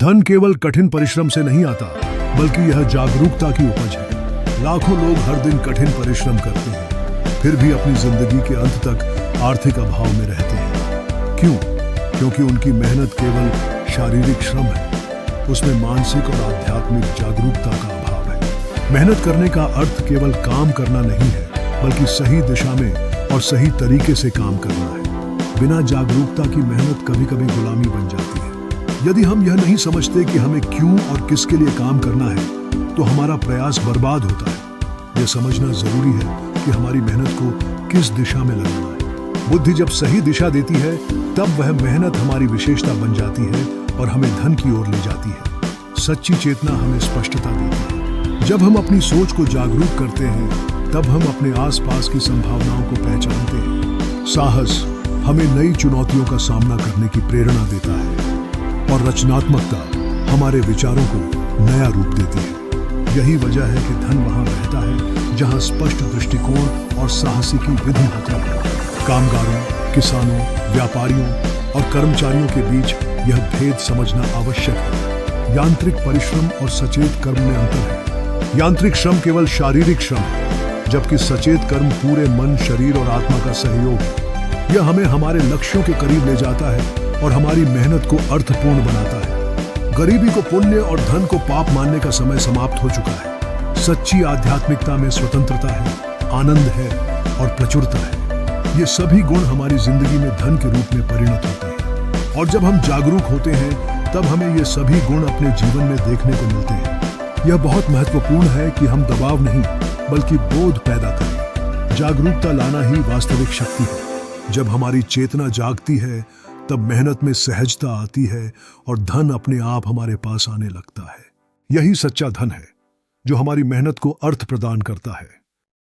धन केवल कठिन परिश्रम से नहीं आता, बल्कि यह जागरूकता की उपज है। लाखों लोग हर दिन कठिन परिश्रम करते हैं, फिर भी अपनी जिंदगी के अंत तक आर्थिक अभाव में रहते हैं। क्यों? क्योंकि उनकी मेहनत केवल शारीरिक श्रम है, उसमें मानसिक और आध्यात्मिक जागरूकता का अभाव है। मेहनत करने का अर्थ केवल काम करना नहीं है, बल्कि सही दिशा में और सही तरीके से काम करना है। बिना जागरूकता की मेहनत कभी कभी गुलामी बन जाती है। यदि हम यह नहीं समझते कि हमें क्यों और किसके लिए काम करना है, तो हमारा प्रयास बर्बाद होता है। यह समझना जरूरी है कि हमारी मेहनत को किस दिशा में लगाना है। बुद्धि जब सही दिशा देती है, तब वह मेहनत हमारी विशेषता बन जाती है और हमें धन की ओर ले जाती है। सच्ची चेतना हमें स्पष्टता देती है। जब हम अपनी सोच को जागरूक करते हैं, तब हम अपने आसपास की संभावनाओं को पहचानते हैं। साहस हमें नई चुनौतियों का सामना करने की प्रेरणा देता है और रचनात्मकता हमारे विचारों को नया रूप देती है। यही वजह है कि धन वहां रहता है जहां स्पष्ट दृष्टिकोण और साहसिकी विधि होती है। कामगारों, किसानों, व्यापारियों और कर्मचारियों के बीच यह भेद समझना आवश्यक है। यांत्रिक परिश्रम और सचेत कर्म में अंतर है। यांत्रिक श्रम केवल शारीरिक श्रम है, जबकि सचेत कर्म पूरे मन, शरीर और आत्मा का सहयोग है। यह हमें हमारे लक्ष्यों के करीब ले जाता है और हमारी मेहनत को अर्थपूर्ण बनाता है। गरीबी को पुण्य और धन को पाप मानने का समय समाप्त हो चुका है। सच्ची आध्यात्मिकता में स्वतंत्रता है, आनंद है और प्रचुरता है। ये सभी गुण हमारी जिंदगी में धन के रूप में परिणत होते हैं। और जब हम जागरूक होते हैं, तब हमें ये सभी गुण अपने जीवन में देखने को मिलते हैं। यह बहुत महत्वपूर्ण है कि हम दबाव नहीं, बल्कि बोध पैदा करें। जागरूकता लाना ही वास्तविक शक्ति है। जब हमारी चेतना जागती है, तब मेहनत में सहजता आती है और धन अपने आप हमारे पास आने लगता है। यही सच्चा धन है, जो हमारी मेहनत को अर्थ प्रदान करता है।